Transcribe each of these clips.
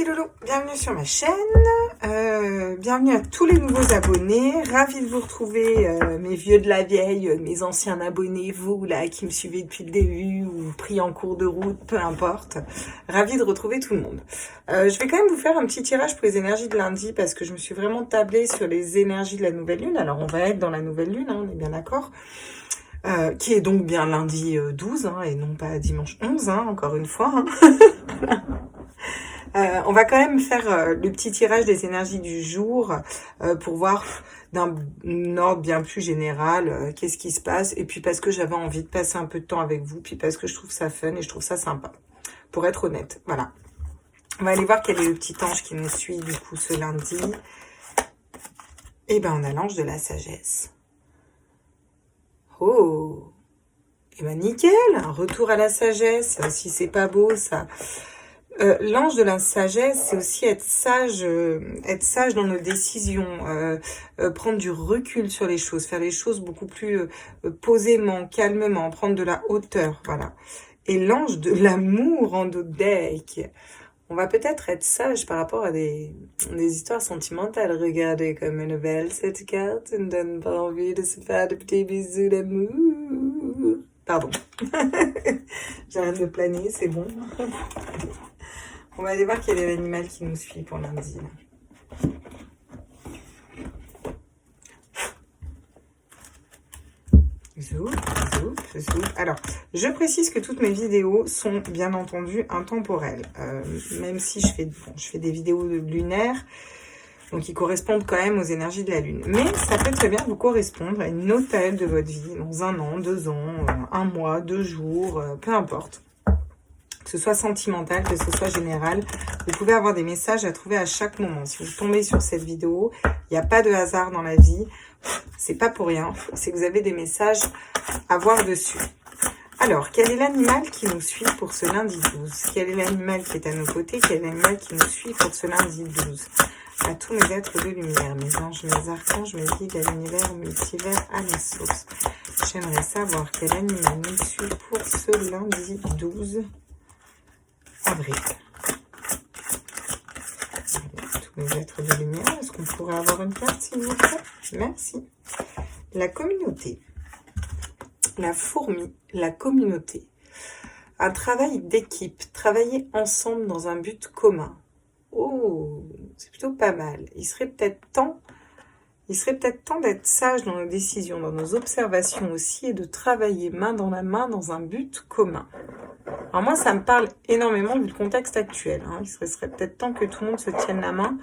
petits loulous, bienvenue sur ma chaîne, bienvenue à tous les nouveaux abonnés, ravie de vous retrouver, mes vieux de la vieille, mes anciens abonnés, vous là qui me suivez depuis le début ou pris en cours de route, peu importe, ravie de retrouver tout le monde. Je vais quand même vous faire un petit tirage pour les énergies de lundi parce que je me suis vraiment tablée sur les énergies de la nouvelle lune. Alors on va être dans la nouvelle lune, hein, on est bien d'accord. Qui est donc bien lundi 12 hein, et non pas dimanche 11, hein, encore une fois. Hein. On va quand même faire le petit tirage des énergies du jour pour voir d'un ordre bien plus général qu'est-ce qui se passe. Et puis parce que j'avais envie de passer un peu de temps avec vous, puis parce que je trouve ça fun et je trouve ça sympa. Pour être honnête, voilà. On va aller voir quel est le petit ange qui nous suit du coup ce lundi. Et ben on a l'ange de la sagesse. Oh, et ben nickel, un retour à la sagesse, si c'est pas beau ça. L'ange de la sagesse, c'est aussi être sage dans nos décisions, prendre du recul sur les choses, faire les choses beaucoup plus posément, calmement, prendre de la hauteur, voilà. Et l'ange de l'amour en dos de deck. On va peut-être être sage par rapport à des histoires sentimentales. Regardez comme elle est belle cette carte, ne donne pas envie de se faire de petits bisous d'amour. Pardon. J'arrête de planer, c'est bon. On va aller voir quel est l'animal qui nous suit pour lundi. Zouf, zouf, zouf. Alors, je précise que toutes mes vidéos sont bien entendu intemporelles. Même si je fais des vidéos lunaires, donc qui correspondent quand même aux énergies de la Lune. Mais ça peut très bien vous correspondre à une autre période de votre vie, dans 1 an, 2 ans, 1 mois, 2 jours, peu importe. Que ce soit sentimental, que ce soit général, vous pouvez avoir des messages à trouver à chaque moment. Si vous tombez sur cette vidéo, il n'y a pas de hasard dans la vie, c'est pas pour rien, c'est que vous avez des messages à voir dessus. Alors, quel est l'animal qui nous suit pour ce lundi 12? Quel est l'animal qui est à nos côtés? Quel est l'animal qui nous suit pour ce lundi 12? À tous mes êtres de lumière, mes anges, mes archanges, mes guides à l'univers, multivers, à la source. J'aimerais savoir quel animal nous suit pour ce lundi 12 avril. Tous mes êtres de lumière, est-ce qu'on pourrait avoir une carte s'il vous plaît? Merci. La communauté. La fourmi, la communauté. Un travail d'équipe, travailler ensemble dans un but commun. Oh, c'est plutôt pas mal. Il serait peut-être temps d'être sage dans nos décisions, dans nos observations aussi, et de travailler main dans la main dans un but commun. Alors moi, ça me parle énormément du contexte actuel. Hein. Il serait peut-être temps que tout le monde se tienne la main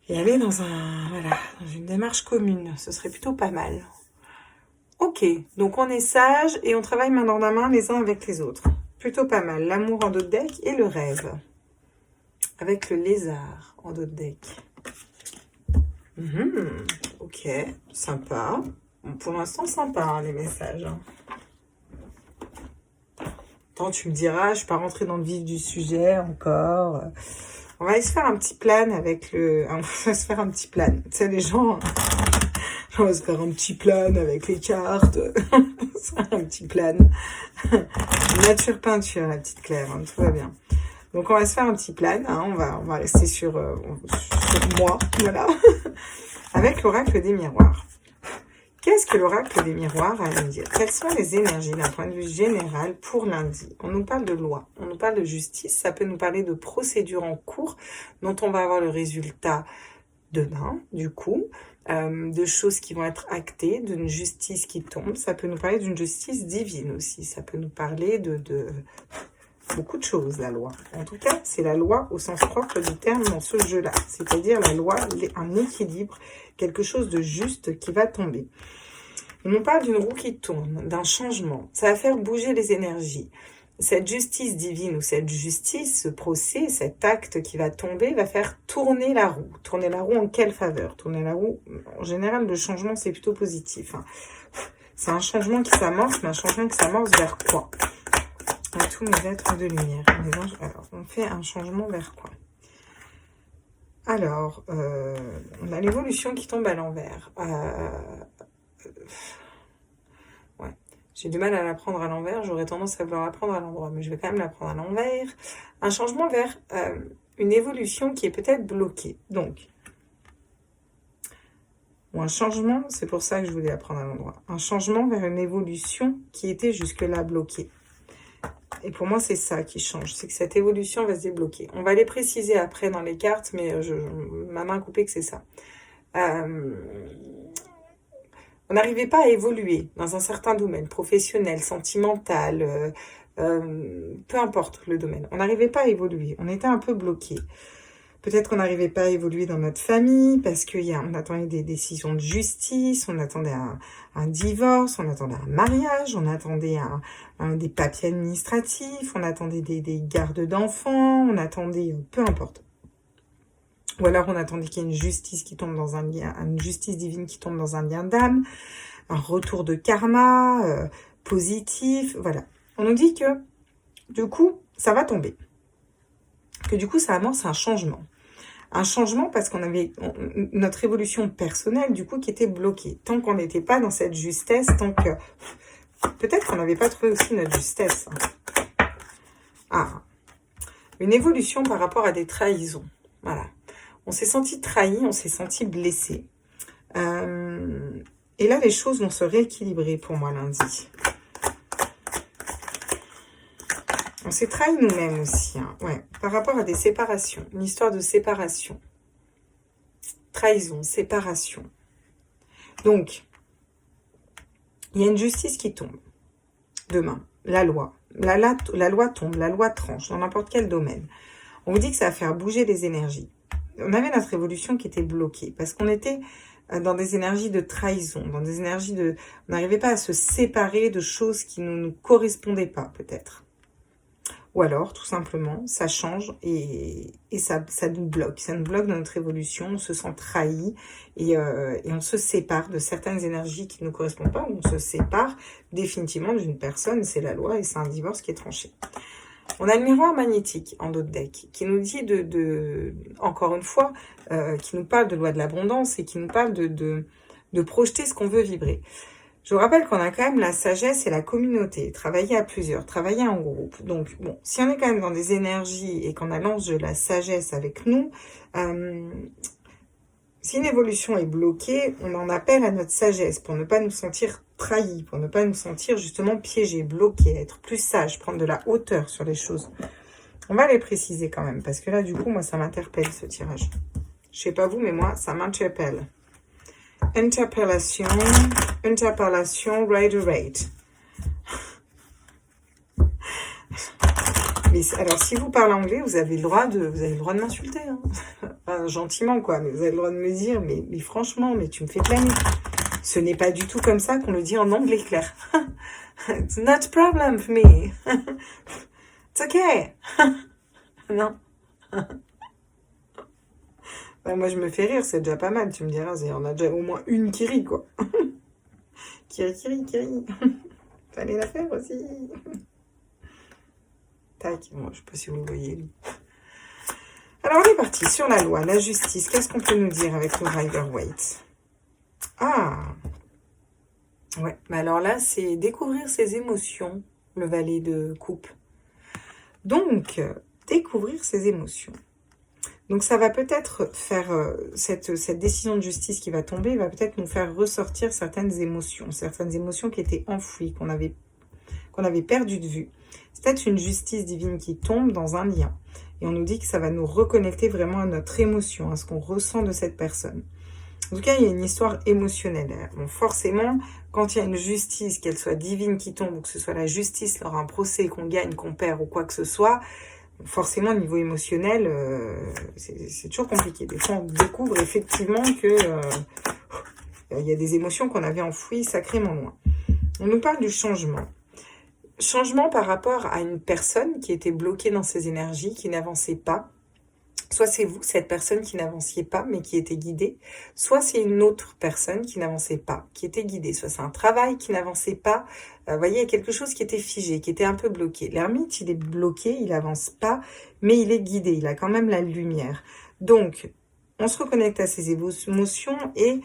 et aller dans une démarche commune. Ce serait plutôt pas mal. Ok, donc on est sage et on travaille main dans la main les uns avec les autres. Plutôt pas mal. L'amour en dos de deck et le rêve. Avec le lézard en dos de deck. Ok, sympa. Bon, pour l'instant, sympa hein, les messages. Hein. Attends, tu me diras, je ne suis pas rentrée dans le vif du sujet encore. On va aller se faire un petit plan avec le... On va se faire un petit plan. Tu sais, les gens... On va se faire un petit plan avec les cartes. On va se faire un petit plan. Nature peinture, la petite Claire. Hein, tout va bien. Donc, on va se faire un petit plan. Hein, on va rester sur moi. Voilà. Avec l'oracle des miroirs. Qu'est-ce que l'oracle des miroirs a à nous dire? Quelles sont les énergies d'un point de vue général pour lundi? On nous parle de loi, on nous parle de justice, ça peut nous parler de procédures en cours dont on va avoir le résultat demain, du coup, de choses qui vont être actées, d'une justice qui tombe. Ça peut nous parler d'une justice divine aussi, ça peut nous parler de beaucoup de choses, la loi. En tout cas, c'est la loi au sens propre du terme dans ce jeu-là. C'est-à-dire la loi, un équilibre, quelque chose de juste qui va tomber. On nous parle d'une roue qui tourne, d'un changement. Ça va faire bouger les énergies. Cette justice divine ou cette justice, ce procès, cet acte qui va tomber, va faire tourner la roue. Tourner la roue en quelle faveur? Tourner la roue, en général, le changement, c'est plutôt positif. Hein. C'est un changement qui s'amorce, mais un changement qui s'amorce vers quoi? À tous mes êtres de lumière. Alors, on fait un changement vers quoi? Alors, on a l'évolution qui tombe à l'envers. Ouais. J'ai du mal à la prendre à l'envers. J'aurais tendance à vouloir la prendre à l'endroit, mais je vais quand même la prendre à l'envers. Un changement vers une évolution qui est peut-être bloquée. Donc, ou un changement, c'est pour ça que je voulais la prendre à l'endroit. Un changement vers une évolution qui était jusque-là bloquée. Et pour moi, c'est ça qui change. C'est que cette évolution va se débloquer. On va les préciser après dans les cartes, mais ma main coupée que c'est ça. On n'arrivait pas à évoluer dans un certain domaine, professionnel, sentimental, peu importe le domaine. On n'arrivait pas à évoluer, on était un peu bloqué. Peut-être qu'on n'arrivait pas à évoluer dans notre famille parce qu'on attendait des décisions de justice, on attendait un divorce, on attendait un mariage, on attendait des papiers administratifs, on attendait des gardes d'enfants, on attendait peu importe. Ou alors on attendait qu'il y ait une justice qui tombe dans un lien, une justice divine qui tombe dans un lien d'âme, un retour de karma positif, voilà. On nous dit que du coup, ça va tomber. Que du coup, ça amorce un changement. Un changement parce qu'on avait notre évolution personnelle, du coup, qui était bloquée. Tant qu'on n'était pas dans cette justesse, tant que... Peut-être qu'on n'avait pas trouvé aussi notre justesse. Ah, une évolution par rapport à des trahisons. Voilà. On s'est senti trahi, on s'est senti blessé. Et là, les choses vont se rééquilibrer pour moi lundi. On s'est trahi nous-mêmes aussi, hein. Ouais, par rapport à des séparations. Une histoire de séparation. Trahison, séparation. Donc, il y a une justice qui tombe. Demain, la loi. La loi tombe, la loi tranche dans n'importe quel domaine. On vous dit que ça va faire bouger les énergies. On avait notre évolution qui était bloquée parce qu'on était dans des énergies de trahison, dans des énergies de... On n'arrivait pas à se séparer de choses qui ne nous correspondaient pas, peut-être. Ou alors, tout simplement, ça change et ça nous bloque. Ça nous bloque dans notre évolution, on se sent trahi et on se sépare de certaines énergies qui ne nous correspondent pas. On se sépare définitivement d'une personne, c'est la loi et c'est un divorce qui est tranché. On a le miroir magnétique en d'autres decks qui nous dit encore une fois, qui nous parle de loi de l'abondance et qui nous parle de projeter ce qu'on veut vibrer. Je vous rappelle qu'on a quand même la sagesse et la communauté, travailler à plusieurs, travailler en groupe. Donc, bon, si on est quand même dans des énergies et qu'on a l'ange de la sagesse avec nous, si une évolution est bloquée, on en appelle à notre sagesse pour ne pas nous sentir trahis, pour ne pas nous sentir justement piégés, bloqués, être plus sage, prendre de la hauteur sur les choses. On va les préciser quand même, parce que là, du coup, moi, ça m'interpelle ce tirage. Je sais pas vous, mais moi, ça m'interpelle. Interpellation, rate. Mais alors, si vous parlez anglais, vous avez le droit de m'insulter, hein. Enfin, gentiment, quoi, mais vous avez le droit de me dire, mais franchement, mais tu me fais planer. Ce n'est pas du tout comme ça qu'on le dit en anglais clair. It's not a problem for me. It's okay. Non. Ben, moi, je me fais rire, c'est déjà pas mal, tu me diras. On a déjà au moins une qui rit, quoi. Qui rit. Fallait la faire aussi. Tac, moi, je sais pas si vous le voyez. Alors, on est parti sur la loi, la justice. Qu'est-ce qu'on peut nous dire avec le Rider-Waite? Ah, ouais, mais alors là, c'est découvrir ses émotions, le valet de coupe. Donc, découvrir ses émotions. Donc, ça va peut-être faire, cette décision de justice qui va tomber, va peut-être nous faire ressortir certaines émotions qui étaient enfouies, qu'on avait perdues de vue. C'est peut-être une justice divine qui tombe dans un lien. Et on nous dit que ça va nous reconnecter vraiment à notre émotion, à ce qu'on ressent de cette personne. En tout cas, il y a une histoire émotionnelle. Bon, forcément, quand il y a une justice, qu'elle soit divine qui tombe, ou que ce soit la justice lors d'un procès, qu'on gagne, qu'on perd, ou quoi que ce soit, forcément, au niveau émotionnel, c'est toujours compliqué. Des fois, on découvre effectivement que il y a des émotions qu'on avait enfouies sacrément loin. On nous parle du changement. Changement par rapport à une personne qui était bloquée dans ses énergies, qui n'avançait pas. Soit c'est vous, cette personne qui n'avanciez pas, mais qui était guidée. Soit c'est une autre personne qui n'avançait pas, qui était guidée. Soit c'est un travail qui n'avançait pas. Vous voyez, il y a quelque chose qui était figé, qui était un peu bloqué. L'ermite, il est bloqué, il n'avance pas, mais il est guidé. Il a quand même la lumière. Donc, on se reconnecte à ses émotions et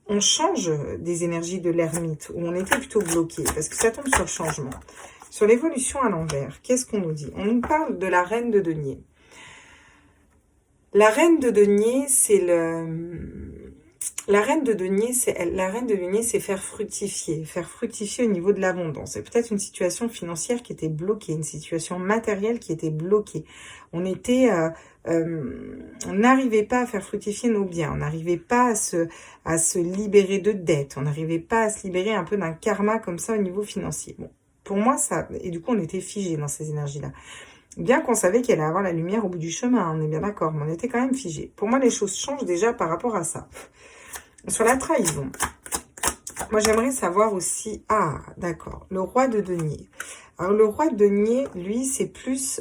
on change des énergies de l'ermite, où on était plutôt bloqué, parce que ça tombe sur le changement. Sur l'évolution à l'envers, qu'est-ce qu'on nous dit? On nous parle de la reine de denier. La reine de denier, c'est la reine de denier, c'est faire fructifier au niveau de l'abondance. C'est peut-être une situation financière qui était bloquée, une situation matérielle qui était bloquée. On n'arrivait pas à faire fructifier nos biens, on n'arrivait pas à se libérer de dettes, on n'arrivait pas à se libérer un peu d'un karma comme ça au niveau financier. Bon, pour moi, et du coup, on était figé dans ces énergies-là. Bien qu'on savait qu'il allait avoir la lumière au bout du chemin, on est bien d'accord, mais on était quand même figé. Pour moi, les choses changent déjà par rapport à ça. Sur la trahison, moi j'aimerais savoir aussi, d'accord, le roi de denier. Alors le roi de denier, lui, c'est plus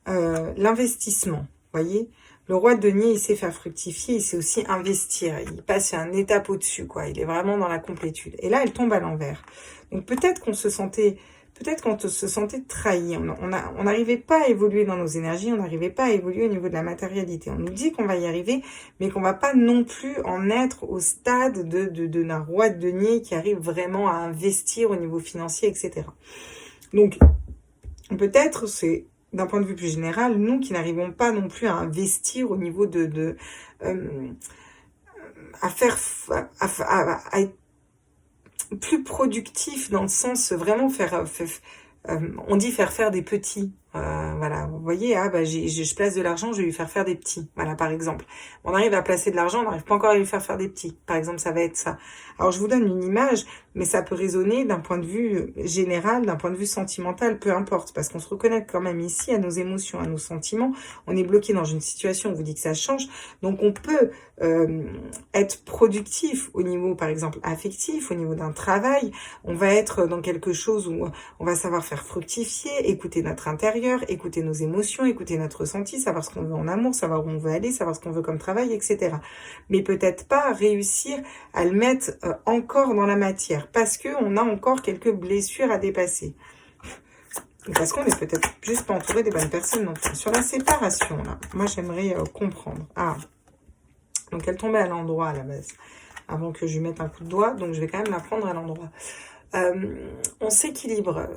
l'investissement, voyez. Le roi de denier, il sait faire fructifier, il sait aussi investir. Il passe à un étape au-dessus, quoi. Il est vraiment dans la complétude. Et là, elle tombe à l'envers. Donc peut-être qu'on se sentait trahi, on n'arrivait pas à évoluer dans nos énergies, on n'arrivait pas à évoluer au niveau de la matérialité. On nous dit qu'on va y arriver, mais qu'on va pas non plus en être au stade d'un roi de denier qui arrive vraiment à investir au niveau financier, etc. Donc, peut-être, c'est d'un point de vue plus général, nous qui n'arrivons pas non plus à investir au niveau à être plus productif dans le sens vraiment on dit faire des petits. Voilà, vous voyez, je place de l'argent, je vais lui faire des petits. Voilà, par exemple. On arrive à placer de l'argent, on n'arrive pas encore à lui faire des petits. Par exemple, ça va être ça. Alors, je vous donne une image, mais ça peut résonner d'un point de vue général, d'un point de vue sentimental, peu importe. Parce qu'on se reconnaît quand même ici à nos émotions, à nos sentiments. On est bloqué dans une situation, on vous dit que ça change. Donc, on peut être productif au niveau, par exemple, affectif, au niveau d'un travail. On va être dans quelque chose où on va savoir faire fructifier, écouter notre intérieur, écouter nos émotions, écouter notre ressenti, savoir ce qu'on veut en amour, savoir où on veut aller, savoir ce qu'on veut comme travail, etc. Mais peut-être pas réussir à le mettre encore dans la matière, parce que on a encore quelques blessures à dépasser. Parce qu'on est peut-être juste pas entouré des bonnes personnes non plus. Sur la séparation, là, moi j'aimerais comprendre. Donc elle tombait à l'endroit à la base, avant que je lui mette un coup de doigt, donc je vais quand même la prendre à l'endroit. On s'équilibre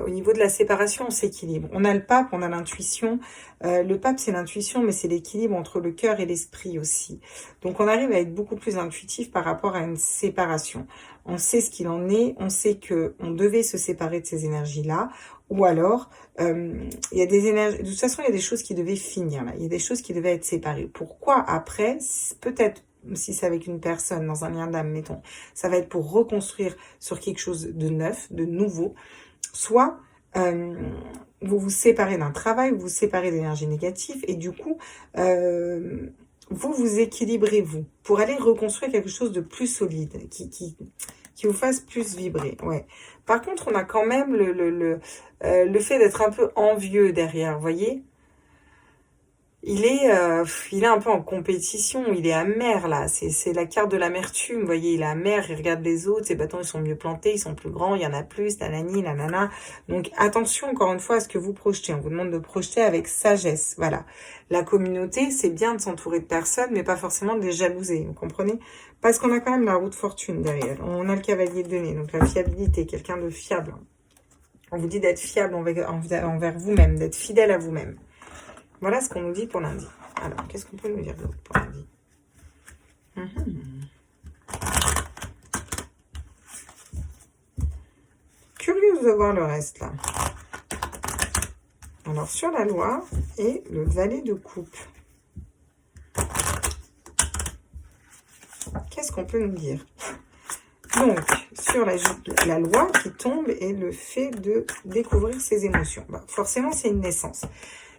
au niveau de la séparation, on s'équilibre. On a le pape, on a l'intuition. Le pape, c'est l'intuition, mais c'est l'équilibre entre le cœur et l'esprit aussi. Donc on arrive à être beaucoup plus intuitif par rapport à une séparation. On sait ce qu'il en est, on sait que on devait se séparer de ces énergies-là, ou alors il y a des énergies. De toute façon, il y a des choses qui devaient finir là. Il y a des choses qui devaient être séparées. Pourquoi après, peut-être. Si c'est avec une personne dans un lien d'âme, mettons, ça va être pour reconstruire sur quelque chose de neuf, de nouveau. Soit vous vous séparez d'un travail, vous vous séparez d'énergie négative et du coup, vous vous équilibrez vous pour aller reconstruire quelque chose de plus solide, qui vous fasse plus vibrer. Ouais. Par contre, on a quand même le fait d'être un peu envieux derrière, vous voyez. Il est un peu en compétition, il est amer là, c'est la carte de l'amertume, vous voyez, il est amer, il regarde les autres, ses bâtons ils sont mieux plantés, ils sont plus grands, il y en a plus, nanani, nanana. Donc attention encore une fois à ce que vous projetez, on vous demande de projeter avec sagesse, voilà. La communauté, c'est bien de s'entourer de personnes, mais pas forcément de les jalouser, vous comprenez? Parce qu'on a quand même la roue de fortune derrière, on a le cavalier de denier, donc la fiabilité, quelqu'un de fiable. On vous dit d'être fiable envers vous-même, d'être fidèle à vous-même. Voilà ce qu'on nous dit pour lundi. Alors, qu'est-ce qu'on peut nous dire d'autre pour lundi? Curieuse de voir le reste, là. Alors, sur la loi et le valet de coupe. Qu'est-ce qu'on peut nous dire? Donc, sur la loi qui tombe et le fait de découvrir ses émotions. Forcément, c'est une naissance.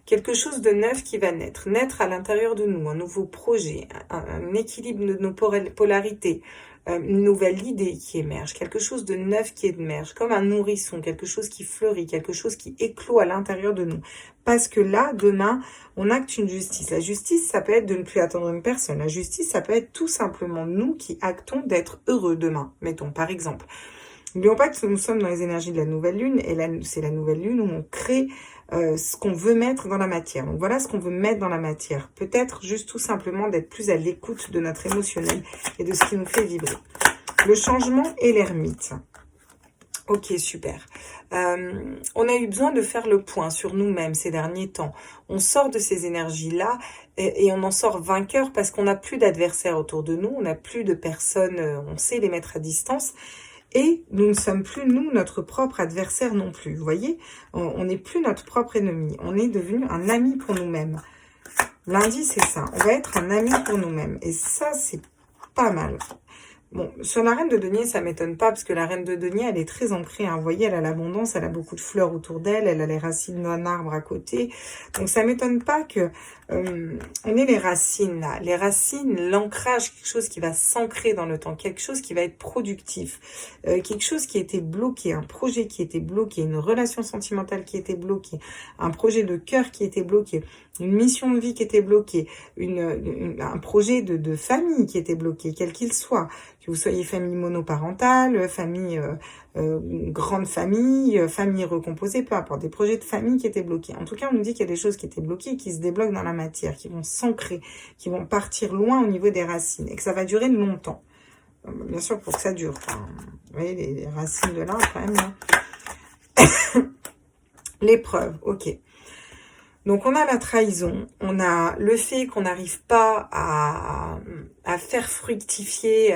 Quelque chose de neuf qui va naître à l'intérieur de nous, un nouveau projet, un équilibre de nos polarités, une nouvelle idée qui émerge, quelque chose de neuf qui émerge, comme un nourrisson, quelque chose qui fleurit, quelque chose qui éclot à l'intérieur de nous. Parce que là, demain, on acte une justice. La justice, ça peut être de ne plus attendre une personne. La justice, ça peut être tout simplement nous qui actons d'être heureux demain, mettons, par exemple. N'oublions pas que nous sommes dans les énergies de la nouvelle lune, et c'est la nouvelle lune où on crée ce qu'on veut mettre dans la matière. Donc voilà ce qu'on veut mettre dans la matière. Peut-être juste tout simplement d'être plus à l'écoute de notre émotionnel et de ce qui nous fait vibrer. Le changement et l'ermite. Ok, super. On a eu besoin de faire le point sur nous-mêmes ces derniers temps. On sort de ces énergies-là et on en sort vainqueur parce qu'on n'a plus d'adversaires autour de nous, on n'a plus de personnes, on sait les mettre à distance. Et nous ne sommes plus, nous, notre propre adversaire non plus. Vous voyez, on n'est plus notre propre ennemi. On est devenu un ami pour nous-mêmes. Lundi, c'est ça. On va être un ami pour nous-mêmes. Et ça, c'est pas mal. Bon, sur la reine de denier, ça m'étonne pas, parce que la reine de denier, elle est très ancrée. Hein. Vous voyez, elle a l'abondance, elle a beaucoup de fleurs autour d'elle, elle a les racines d'un arbre à côté. Donc, ça m'étonne pas que on ait les racines, là. Les racines, l'ancrage, quelque chose qui va s'ancrer dans le temps, quelque chose qui va être productif, quelque chose qui était bloqué, un projet qui était bloqué, une relation sentimentale qui était bloquée, un projet de cœur qui était bloqué, une mission de vie qui était bloquée, un projet de famille qui était bloqué, quel qu'il soit. Que vous soyez famille monoparentale, famille grande famille, famille recomposée, peu importe, des projets de famille qui étaient bloqués. En tout cas, on nous dit qu'il y a des choses qui étaient bloquées, qui se débloquent dans la matière, qui vont s'ancrer, qui vont partir loin au niveau des racines, et que ça va durer longtemps. Bien sûr, pour que ça dure. Enfin, vous voyez, les racines de l'arbre, quand même. Là. L'épreuve, ok. Donc, on a la trahison, on a le fait qu'on n'arrive pas à faire fructifier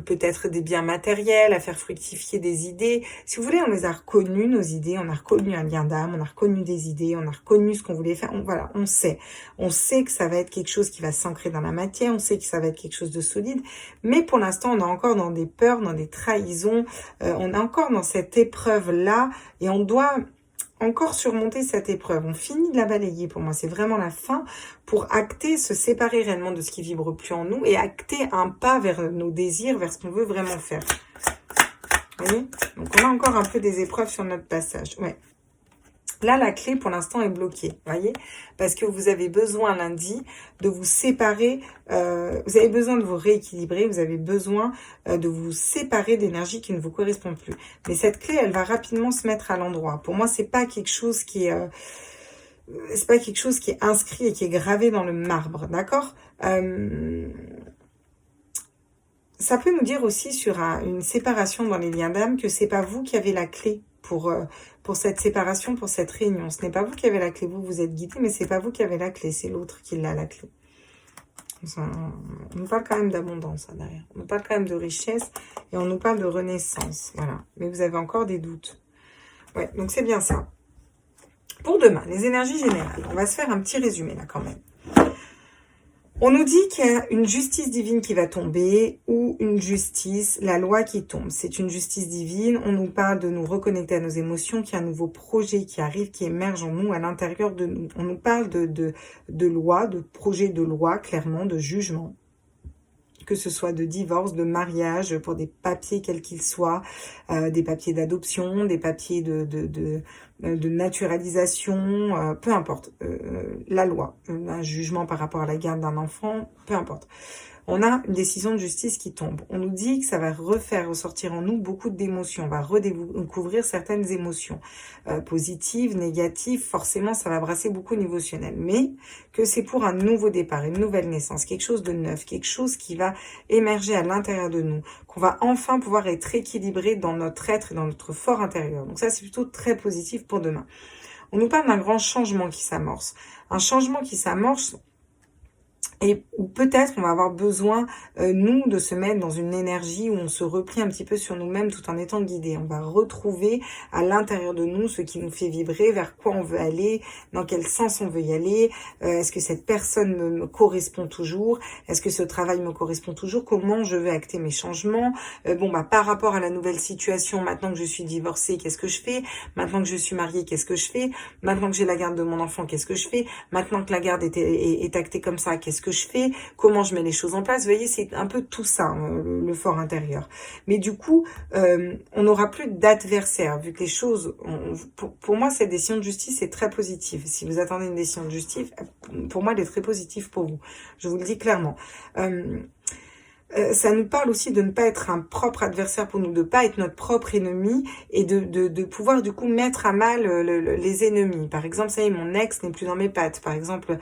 peut-être des biens matériels, à faire fructifier des idées. Si vous voulez, on les a reconnus, nos idées, on a reconnu un lien d'âme, on a reconnu des idées, on a reconnu ce qu'on voulait faire. Voilà, on sait. On sait que ça va être quelque chose qui va s'ancrer dans la matière, on sait que ça va être quelque chose de solide. Mais pour l'instant, on est encore dans des peurs, dans des trahisons, on est encore dans cette épreuve-là et on doit encore surmonter cette épreuve. On finit de la balayer pour moi. C'est vraiment la fin pour acter, se séparer réellement de ce qui vibre plus en nous et acter un pas vers nos désirs, vers ce qu'on veut vraiment faire. Vous voyez? Donc on a encore un peu des épreuves sur notre passage. Ouais. Là, la clé, pour l'instant, est bloquée, voyez, parce que vous avez besoin, lundi, de vous séparer, vous avez besoin de vous rééquilibrer, vous avez besoin de vous séparer d'énergie qui ne vous correspond plus. Mais cette clé, elle va rapidement se mettre à l'endroit. Pour moi, c'est pas quelque chose qui est... c'est pas quelque chose qui est inscrit et qui est gravé dans le marbre, d'accord? Ça peut nous dire aussi sur une séparation dans les liens d'âme que c'est pas vous qui avez la clé pour cette séparation, pour cette réunion. Ce n'est pas vous qui avez la clé, vous êtes guidé, mais c'est pas vous qui avez la clé, c'est l'autre qui a la clé. On nous parle quand même d'abondance derrière. On nous parle quand même de richesse et on nous parle de renaissance. Voilà. Mais vous avez encore des doutes. Ouais, donc c'est bien ça. Pour demain, les énergies générales. On va se faire un petit résumé là quand même. On nous dit qu'il y a une justice divine qui va tomber ou une justice, la loi qui tombe. C'est une justice divine. On nous parle de nous reconnecter à nos émotions, qu'il y a un nouveau projet qui arrive, qui émerge en nous, à l'intérieur de nous. On nous parle de loi, de projet de loi, clairement, de jugement. Que ce soit de divorce, de mariage, pour des papiers quels qu'ils soient, des papiers d'adoption, des papiers de naturalisation, peu importe, la loi, un jugement par rapport à la garde d'un enfant, peu importe. On a une décision de justice qui tombe. On nous dit que ça va refaire ressortir en nous beaucoup d'émotions. On va redécouvrir certaines émotions positives, négatives. Forcément, ça va brasser beaucoup d'émotionnel. Mais que c'est pour un nouveau départ, une nouvelle naissance, quelque chose de neuf, quelque chose qui va émerger à l'intérieur de nous, qu'on va enfin pouvoir être équilibré dans notre être et dans notre fort intérieur. Donc ça, c'est plutôt très positif pour demain. On nous parle d'un grand changement qui s'amorce. Un changement qui s'amorce. Et peut-être on va avoir besoin, nous, de se mettre dans une énergie où on se replie un petit peu sur nous-mêmes tout en étant guidés. On va retrouver à l'intérieur de nous ce qui nous fait vibrer, vers quoi on veut aller, dans quel sens on veut y aller. Est-ce que cette personne me correspond toujours? Est-ce que ce travail me correspond toujours? Comment je veux acter mes changements? Par rapport à la nouvelle situation, maintenant que je suis divorcée, qu'est-ce que je fais? Maintenant que je suis mariée, qu'est-ce que je fais? Maintenant que j'ai la garde de mon enfant, qu'est-ce que je fais? Maintenant que la garde est actée comme ça, qu'est-ce que je fais, comment je mets les choses en place. Vous voyez, c'est un peu tout ça, hein, le fort intérieur. Mais du coup, on n'aura plus d'adversaire, vu que les choses... Pour moi, cette décision de justice est très positive. Si vous attendez une décision de justice, pour moi, elle est très positive pour vous. Je vous le dis clairement. ça nous parle aussi de ne pas être un propre adversaire pour nous, de ne pas être notre propre ennemi et de pouvoir du coup mettre à mal les ennemis. Par exemple, ça y est, mon ex n'est plus dans mes pattes. Par exemple,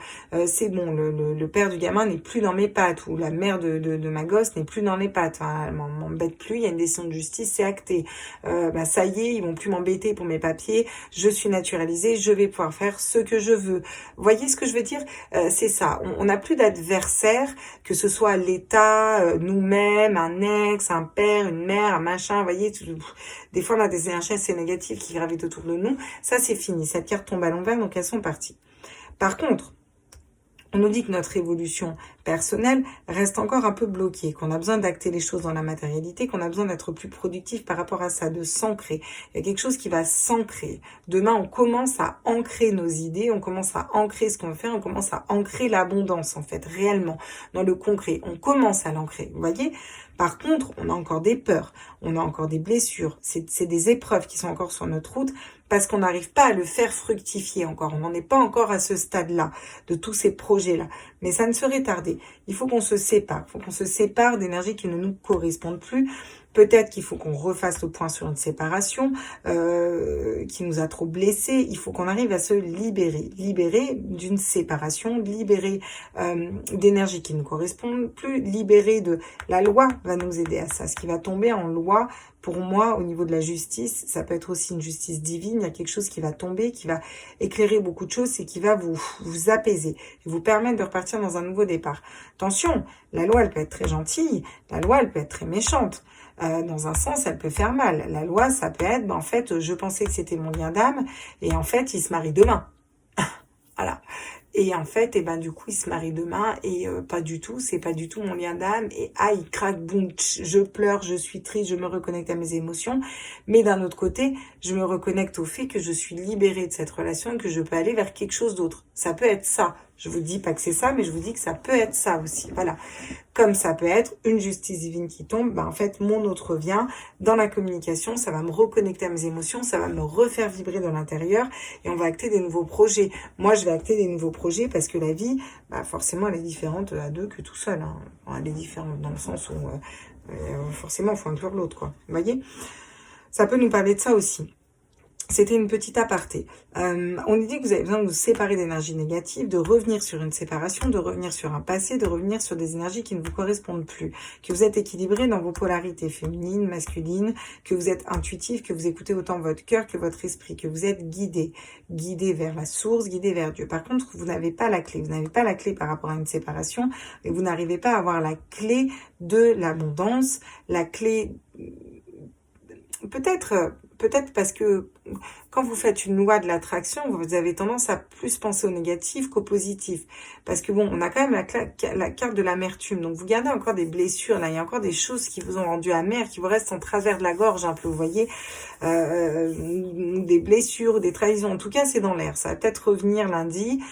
c'est bon, le père du gamin n'est plus dans mes pattes ou la mère de ma gosse n'est plus dans les pattes. Enfin, elle m'embête plus, il y a une décision de justice, c'est acté. Ça y est, ils vont plus m'embêter pour mes papiers, je suis naturalisée, je vais pouvoir faire ce que je veux. Vous voyez ce que je veux dire? C'est ça, on n'a plus d'adversaire, que ce soit l'État, nous-mêmes, un ex, un père, une mère, un machin, vous voyez, des fois on a des énergies assez négatives qui gravitent autour de nous, ça c'est fini, cette carte tombe à l'envers, donc elles sont parties. Par contre, on nous dit que notre évolution personnelle reste encore un peu bloquée, qu'on a besoin d'acter les choses dans la matérialité, qu'on a besoin d'être plus productif par rapport à ça, de s'ancrer. Il y a quelque chose qui va s'ancrer. Demain, on commence à ancrer nos idées, on commence à ancrer ce qu'on veut faire, on commence à ancrer l'abondance, en fait, réellement, dans le concret. On commence à l'ancrer, vous voyez ? Par contre, on a encore des peurs, on a encore des blessures, c'est des épreuves qui sont encore sur notre route parce qu'on n'arrive pas à le faire fructifier encore. On n'en est pas encore à ce stade-là, de tous ces projets-là. Mais ça ne serait tardé. Il faut qu'on se sépare. Il faut qu'on se sépare d'énergies qui ne nous correspondent plus. Peut-être qu'il faut qu'on refasse le point sur une séparation qui nous a trop blessés. Il faut qu'on arrive à se libérer. Libérer d'une séparation, libérer d'énergies qui ne correspondent plus, libérer de... La loi va nous aider à ça. Ce qui va tomber en loi, pour moi, au niveau de la justice, ça peut être aussi une justice divine. Il y a quelque chose qui va tomber, qui va éclairer beaucoup de choses et qui va vous apaiser et vous permettre de repartir dans un nouveau départ. Attention, la loi, elle peut être très gentille. La loi, elle peut être très méchante. Dans un sens, elle peut faire mal. La loi, ça peut être, en fait, je pensais que c'était mon lien d'âme, et en fait, il se marie demain. Voilà. Et en fait, du coup, il se marie demain, et pas du tout, c'est pas du tout mon lien d'âme, et il craque, boum, je pleure, je suis triste, je me reconnecte à mes émotions, mais d'un autre côté, je me reconnecte au fait que je suis libérée de cette relation et que je peux aller vers quelque chose d'autre. Ça peut être ça. Je vous dis pas que c'est ça, mais je vous dis que ça peut être ça aussi. Voilà. Comme ça peut être une justice divine qui tombe, en fait, mon autre vient dans la communication, ça va me reconnecter à mes émotions, ça va me refaire vibrer dans l'intérieur et on va acter des nouveaux projets. Moi, je vais acter des nouveaux projets parce que la vie, forcément, elle est différente à deux que tout seul. Hein. Elle est différente dans le sens où, forcément, il faut inclure l'autre, quoi. Vous voyez ? Ça peut nous parler de ça aussi. C'était une petite aparté. On nous dit que vous avez besoin de vous séparer d'énergies négatives, de revenir sur une séparation, de revenir sur un passé, de revenir sur des énergies qui ne vous correspondent plus, que vous êtes équilibré dans vos polarités féminines, masculines, que vous êtes intuitif, que vous écoutez autant votre cœur que votre esprit, que vous êtes guidé vers la source, guidé vers Dieu. Par contre, vous n'avez pas la clé. Vous n'avez pas la clé par rapport à une séparation et vous n'arrivez pas à avoir la clé de l'abondance, la clé... Peut-être parce que quand vous faites une loi de l'attraction, vous avez tendance à plus penser au négatif qu'au positif. Parce que bon, on a quand même la carte de l'amertume. Donc vous gardez encore des blessures, là. Il y a encore des choses qui vous ont rendu amer, qui vous restent en travers de la gorge un peu, vous voyez. Des blessures, des trahisons. En tout cas, c'est dans l'air. Ça va peut-être revenir lundi.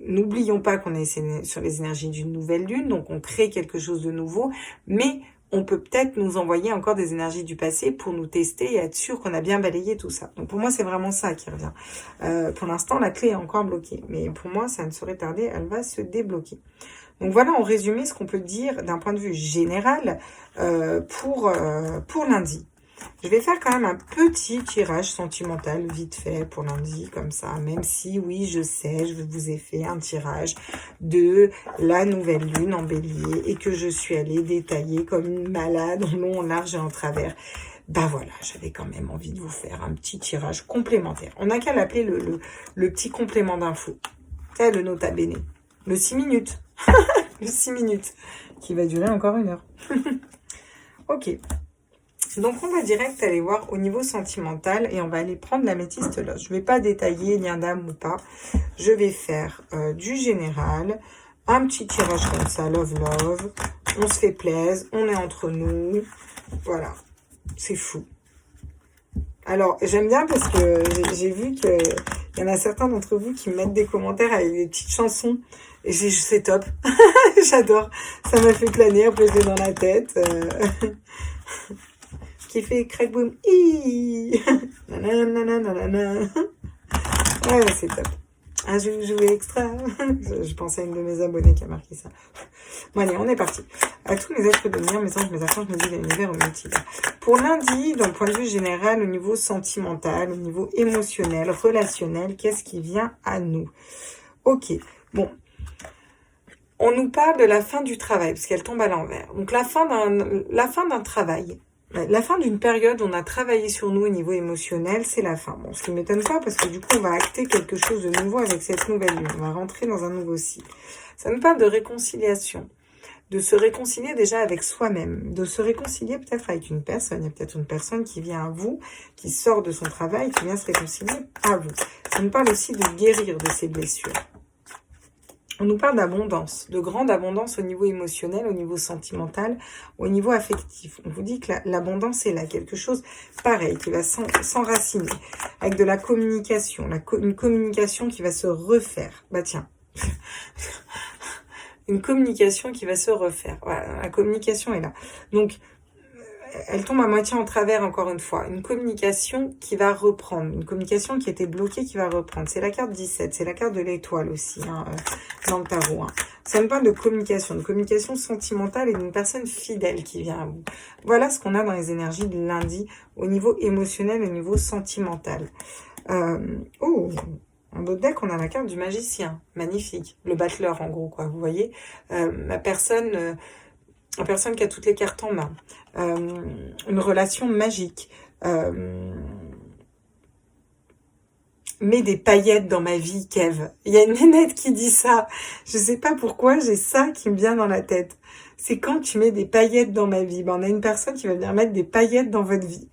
N'oublions pas qu'on est sur les énergies d'une nouvelle lune. Donc on crée quelque chose de nouveau. Mais... on peut peut-être nous envoyer encore des énergies du passé pour nous tester et être sûr qu'on a bien balayé tout ça. Donc pour moi, c'est vraiment ça qui revient. Pour l'instant, la clé est encore bloquée. Mais pour moi, ça ne saurait tarder, elle va se débloquer. Donc voilà, en résumé, ce qu'on peut dire d'un point de vue général pour lundi. Je vais faire quand même un petit tirage sentimental vite fait pour lundi, comme ça, même si, oui, je sais, je vous ai fait un tirage de la nouvelle lune en bélier et que je suis allée détailler comme une malade en long, en large et en travers. Voilà, j'avais quand même envie de vous faire un petit tirage complémentaire. On n'a qu'à l'appeler le petit complément d'info. C'est le nota bene. Le 6 minutes. Le 6 minutes. Qui va durer encore 1 heure. Ok. Donc, on va direct aller voir au niveau sentimental et on va aller prendre l'améthyste là. Je ne vais pas détailler lien d'âme ou pas. Je vais faire du général, un petit tirage comme ça, love. On se fait plaisir, on est entre nous. Voilà, c'est fou. Alors, j'aime bien parce que j'ai vu qu'il y en a certains d'entre vous qui me mettent des commentaires avec des petites chansons. Et c'est top. J'adore. Ça m'a fait planer, après je l'ai dans la tête. Qui fait crack boom. Ouais, c'est top. Ah, je vais vous jouer extra. Je pensais à une de mes abonnées qui a marqué ça. Bon, allez, on est parti. À tous les êtres de lumière, mes anges, mes archanges, mes guides de l'univers, au multivers. Pour lundi, d'un point de vue général, au niveau sentimental, au niveau émotionnel, relationnel, qu'est-ce qui vient à nous? Ok, bon. On nous parle de la fin du travail, parce qu'elle tombe à l'envers. Donc, la fin d'un travail. La fin d'une période où on a travaillé sur nous au niveau émotionnel, c'est la fin. Bon, ce qui ne m'étonne pas, parce que du coup, on va acter quelque chose de nouveau avec cette nouvelle lune. On va rentrer dans un nouveau cycle. Ça nous parle de réconciliation. De se réconcilier déjà avec soi-même. De se réconcilier peut-être avec une personne. Il y a peut-être une personne qui vient à vous, qui sort de son travail, qui vient se réconcilier à vous. Ça nous parle aussi de guérir de ses blessures. On nous parle d'abondance, de grande abondance au niveau émotionnel, au niveau sentimental, au niveau affectif. On vous dit que l'abondance est là, quelque chose pareil, qui va s'enraciner, avec de la communication, une communication qui va se refaire. Bah tiens, une communication qui va se refaire. Voilà, la communication est là. Donc, elle tombe à moitié en travers, encore une fois. Une communication qui va reprendre. Une communication qui était bloquée, qui va reprendre. C'est la carte 17. C'est la carte de l'étoile aussi, dans le tarot. Ça nous parle de communication sentimentale et d'une personne fidèle qui vient à vous. Voilà ce qu'on a dans les énergies de lundi, au niveau émotionnel, au niveau sentimental. Oh, en beau deck, on a la carte du magicien. Magnifique. Le battleur, en gros, quoi. Vous voyez, la personne qui a toutes les cartes en main. Une relation magique. Mets des paillettes dans ma vie, Kev. Il y a une nénette qui dit ça. Je sais pas pourquoi, j'ai ça qui me vient dans la tête. C'est quand tu mets des paillettes dans ma vie. Ben, on a une personne qui va venir mettre des paillettes dans votre vie.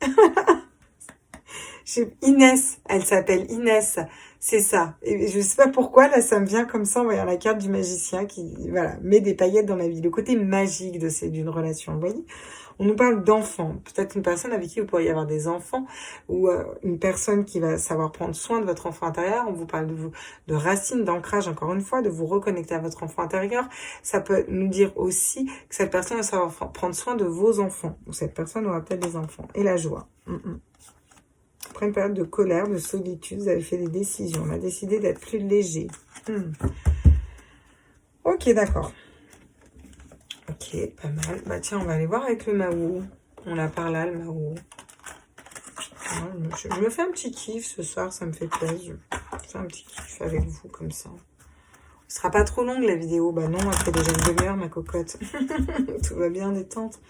Inès, elle s'appelle Inès. C'est ça. Et je sais pas pourquoi, là, ça me vient comme ça en voyant la carte du magicien qui, voilà, met des paillettes dans ma vie. Le côté magique d'une relation, vous voyez. On nous parle d'enfants. Peut-être une personne avec qui vous pourriez avoir des enfants ou une personne qui va savoir prendre soin de votre enfant intérieur. On vous parle de racines, d'ancrage, encore une fois, de vous reconnecter à votre enfant intérieur. Ça peut nous dire aussi que cette personne va savoir prendre soin de vos enfants. Ou cette personne aura peut-être des enfants. Et la joie. Après une période de colère, de solitude, vous avez fait des décisions. On a décidé d'être plus léger. Ok, d'accord. Ok, pas mal. Bah tiens, on va aller voir avec le Mahou. On l'a par là, le Mahou. Je me fais un petit kiff ce soir, ça me fait plaisir. Je fais un petit kiff avec vous, comme ça. Ce sera pas trop longue la vidéo. Bah non, après déjà une demi-heure, ma cocotte. Tout va bien, détente.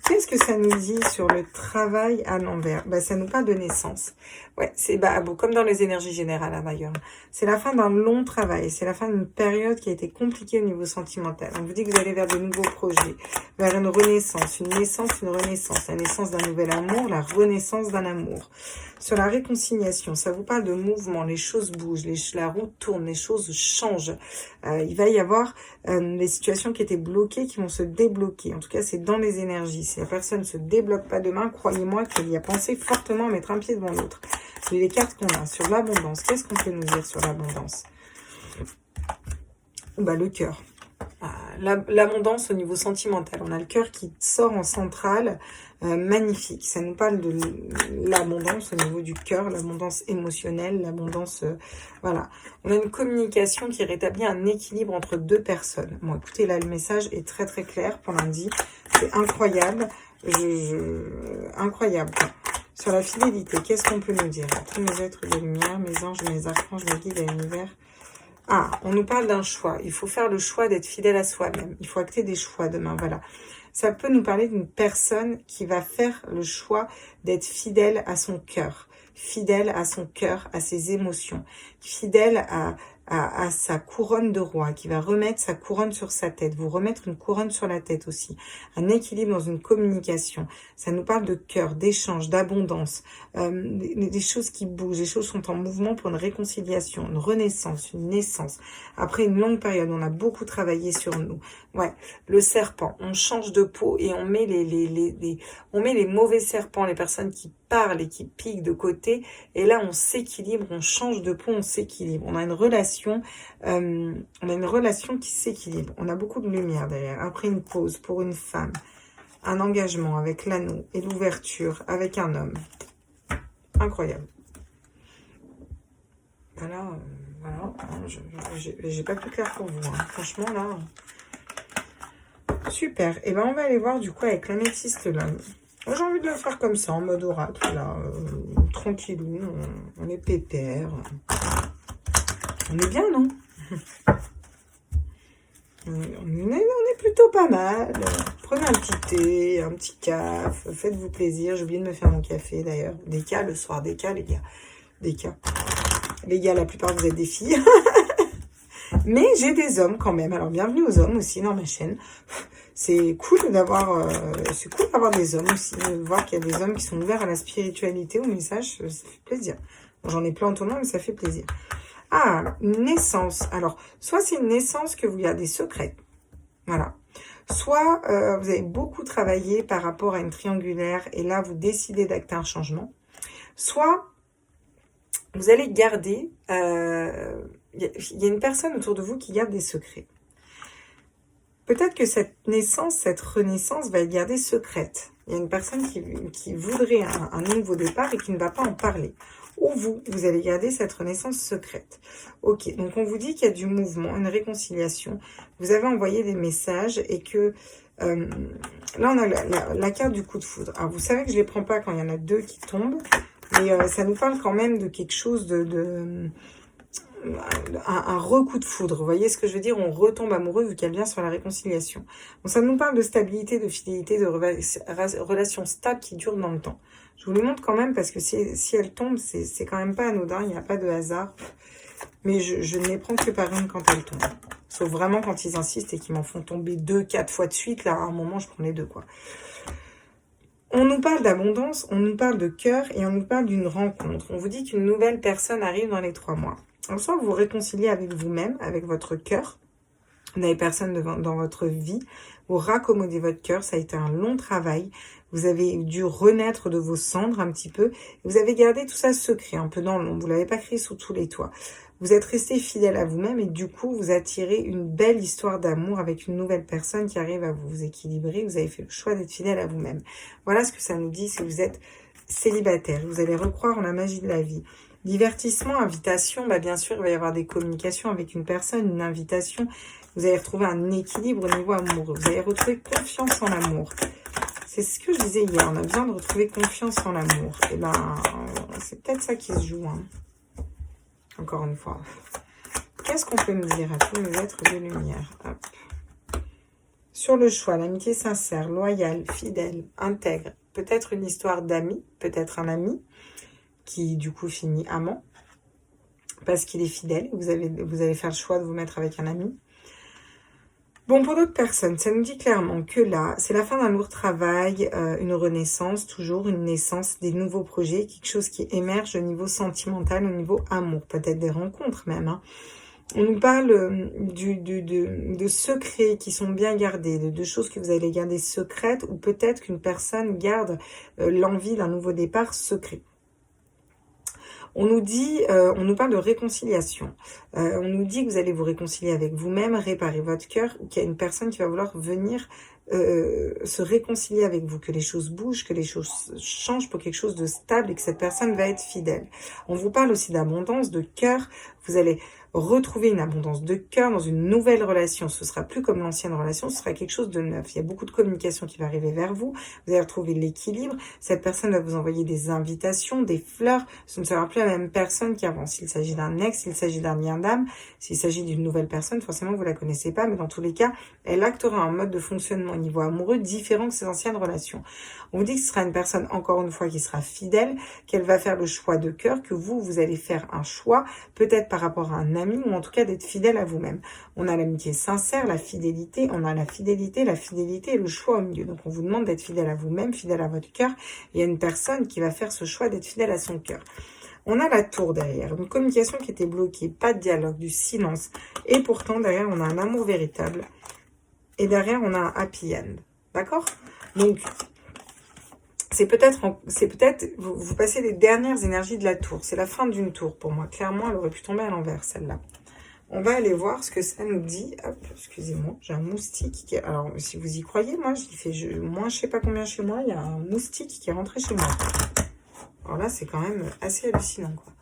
Qu'est-ce que ça nous dit sur le travail à l'envers? Bah, ça nous parle de naissance. Ouais, c'est bon, comme dans les énergies générales à Bayern. C'est la fin d'un long travail. C'est la fin d'une période qui a été compliquée au niveau sentimental. On vous dit que vous allez vers de nouveaux projets, vers une renaissance, une naissance, une renaissance. La naissance d'un nouvel amour, la renaissance d'un amour. Sur la réconciliation, ça vous parle de mouvement. Les choses bougent, la roue tourne, les choses changent. Il va y avoir des situations qui étaient bloquées, qui vont se débloquer. En tout cas, c'est dans les énergies. Si la personne ne se débloque pas demain, croyez-moi qu'elle y a pensé fortement à mettre un pied devant l'autre. C'est les cartes qu'on a sur l'abondance. Qu'est-ce qu'on peut nous dire sur l'abondance? Bah, le cœur. L'abondance au niveau sentimental. On a le cœur qui sort en centrale. Magnifique. Ça nous parle de l'abondance au niveau du cœur, l'abondance émotionnelle, l'abondance... voilà. On a une communication qui rétablit un équilibre entre deux personnes. Bon, écoutez, là, le message est très très clair pour lundi. C'est incroyable. Incroyable. Sur la fidélité, qu'est-ce qu'on peut nous dire? Tous mes êtres de lumière, mes anges, mes archanges, mes guides à l'univers. Ah, on nous parle d'un choix. Il faut faire le choix d'être fidèle à soi-même. Il faut acter des choix demain, voilà. Ça peut nous parler d'une personne qui va faire le choix d'être fidèle à son cœur, fidèle à son cœur, à ses émotions, fidèle à sa couronne de roi, qui va remettre sa couronne sur sa tête, vous remettre une couronne sur la tête aussi, un équilibre dans une communication. Ça nous parle de cœur, d'échange, d'abondance, des choses qui bougent, les choses sont en mouvement pour une réconciliation, une renaissance, une naissance. Après une longue période, on a beaucoup travaillé sur nous. Ouais, le serpent, on change de peau et on met on met les mauvais serpents, les personnes qui parlent et qui piquent de côté, et là on s'équilibre, on change de peau, on s'équilibre. On a une relation qui s'équilibre. On a beaucoup de lumière derrière. Après une pause pour une femme, un engagement avec l'anneau et l'ouverture avec un homme. Incroyable. Voilà, Voilà, j'ai pas plus clair pour vous. Hein. Franchement, là... Super. Et ben on va aller voir du coup avec l'améthyste là. J'ai envie de le faire comme ça, en mode oracle, là. Tranquillou, on est pépère. On est bien, non? On est plutôt pas mal. Prenez un petit thé, un petit café, faites-vous plaisir. J'ai oublié de me faire mon café d'ailleurs. Des cas le soir, des cas les gars. Des cas. Les gars, la plupart vous êtes des filles. Mais j'ai des hommes quand même. Alors bienvenue aux hommes aussi dans ma chaîne. C'est cool d'avoir des hommes aussi, de voir qu'il y a des hommes qui sont ouverts à la spiritualité, au message, ça fait plaisir. Bon, j'en ai plein autour de moi, mais ça fait plaisir. Ah, une naissance. Alors, soit c'est une naissance que vous gardez secrète, voilà. Soit vous avez beaucoup travaillé par rapport à une triangulaire et là, vous décidez d'acter un changement. Soit vous allez garder, il y a une personne autour de vous qui garde des secrets. Peut-être que cette naissance, cette renaissance va être gardée secrète. Il y a une personne qui voudrait un nouveau départ et qui ne va pas en parler. Ou vous allez garder cette renaissance secrète. Ok, donc on vous dit qu'il y a du mouvement, une réconciliation. Vous avez envoyé des messages et que... là, on a la carte du coup de foudre. Alors, vous savez que je ne les prends pas quand il y en a deux qui tombent. Mais ça nous parle quand même de quelque chose un recoup de foudre, vous voyez ce que je veux dire? On retombe amoureux vu qu'elle vient sur la réconciliation. Donc ça nous parle de stabilité, de fidélité, de relations stables qui durent dans le temps. Je vous les montre quand même parce que si elle tombe, c'est quand même pas anodin, il n'y a pas de hasard. Mais je ne les prends que par une quand elles tombent. Sauf vraiment quand ils insistent et qu'ils m'en font tomber 2, 4 fois de suite. Là, à un moment, je prends les deux, quoi. On nous parle d'abondance, on nous parle de cœur et on nous parle d'une rencontre. On vous dit qu'une nouvelle personne arrive dans les 3 mois. En soit vous vous réconciliez avec vous-même, avec votre cœur. Vous n'avez personne dans votre vie. Vous raccommodez votre cœur. Ça a été un long travail. Vous avez dû renaître de vos cendres un petit peu. Vous avez gardé tout ça secret, un peu dans l'ombre. Vous ne l'avez pas créé sous tous les toits. Vous êtes resté fidèle à vous-même et du coup, vous attirez une belle histoire d'amour avec une nouvelle personne qui arrive à vous équilibrer. Vous avez fait le choix d'être fidèle à vous-même. Voilà ce que ça nous dit si vous êtes célibataire. Vous allez recroire en la magie de la vie. Divertissement, invitation, bah bien sûr, il va y avoir des communications avec une personne, une invitation. Vous allez retrouver un équilibre au niveau amoureux. Vous allez retrouver confiance en l'amour. C'est ce que je disais hier, on a besoin de retrouver confiance en l'amour. Et ben, c'est peut-être ça qui se joue. Hein. Encore une fois. Qu'est-ce qu'on peut me dire à tous mes êtres de lumière? Hop. Sur le choix, l'amitié sincère, loyale, fidèle, intègre. Peut-être une histoire d'amis, peut-être un ami qui du coup finit amant parce qu'il est fidèle. Vous allez faire le choix de vous mettre avec un ami. Bon, pour d'autres personnes, ça nous dit clairement que là, c'est la fin d'un lourd travail, une renaissance, toujours une naissance, des nouveaux projets, quelque chose qui émerge au niveau sentimental, au niveau amour, peut-être des rencontres même. Hein. On nous parle de secrets qui sont bien gardés, de choses que vous allez garder secrètes, ou peut-être qu'une personne garde l'envie d'un nouveau départ secret. On nous parle de réconciliation. On nous dit que vous allez vous réconcilier avec vous-même, réparer votre cœur, ou qu'il y a une personne qui va vouloir venir se réconcilier avec vous, que les choses bougent, que les choses changent pour quelque chose de stable et que cette personne va être fidèle. On vous parle aussi d'abondance, de cœur. Vous allez retrouver une abondance de cœur dans une nouvelle relation. Ce sera plus comme l'ancienne relation, ce sera quelque chose de neuf. Il y a beaucoup de communication qui va arriver vers vous. Vous allez retrouver l'équilibre. Cette personne va vous envoyer des invitations, des fleurs. Ce ne sera plus la même personne qu'avant. S'il s'agit d'un ex, s'il s'agit d'un lien d'âme, s'il s'agit d'une nouvelle personne, forcément vous la connaissez pas, mais dans tous les cas, elle actera un mode de fonctionnement au niveau amoureux différent que ses anciennes relations. On vous dit que ce sera une personne, encore une fois, qui sera fidèle, qu'elle va faire le choix de cœur, que vous allez faire un choix, peut-être par rapport à un ami, ou en tout cas d'être fidèle à vous-même. On a l'amitié sincère, la fidélité, on a la fidélité et le choix au milieu. Donc on vous demande d'être fidèle à vous-même, fidèle à votre cœur. Il y a une personne qui va faire ce choix d'être fidèle à son cœur. On a la tour derrière, une communication qui était bloquée, pas de dialogue, du silence. Et pourtant, derrière, on a un amour véritable. Et derrière, on a un happy end. D'accord? Donc, c'est peut-être, vous passez les dernières énergies de la tour. C'est la fin d'une tour pour moi. Clairement, elle aurait pu tomber à l'envers, celle-là. On va aller voir ce que ça nous dit. Hop, excusez-moi, j'ai un moustique. Alors, si vous y croyez, moi, moi, je sais pas combien chez moi, il y a un moustique qui est rentré chez moi. Alors là, c'est quand même assez hallucinant, quoi.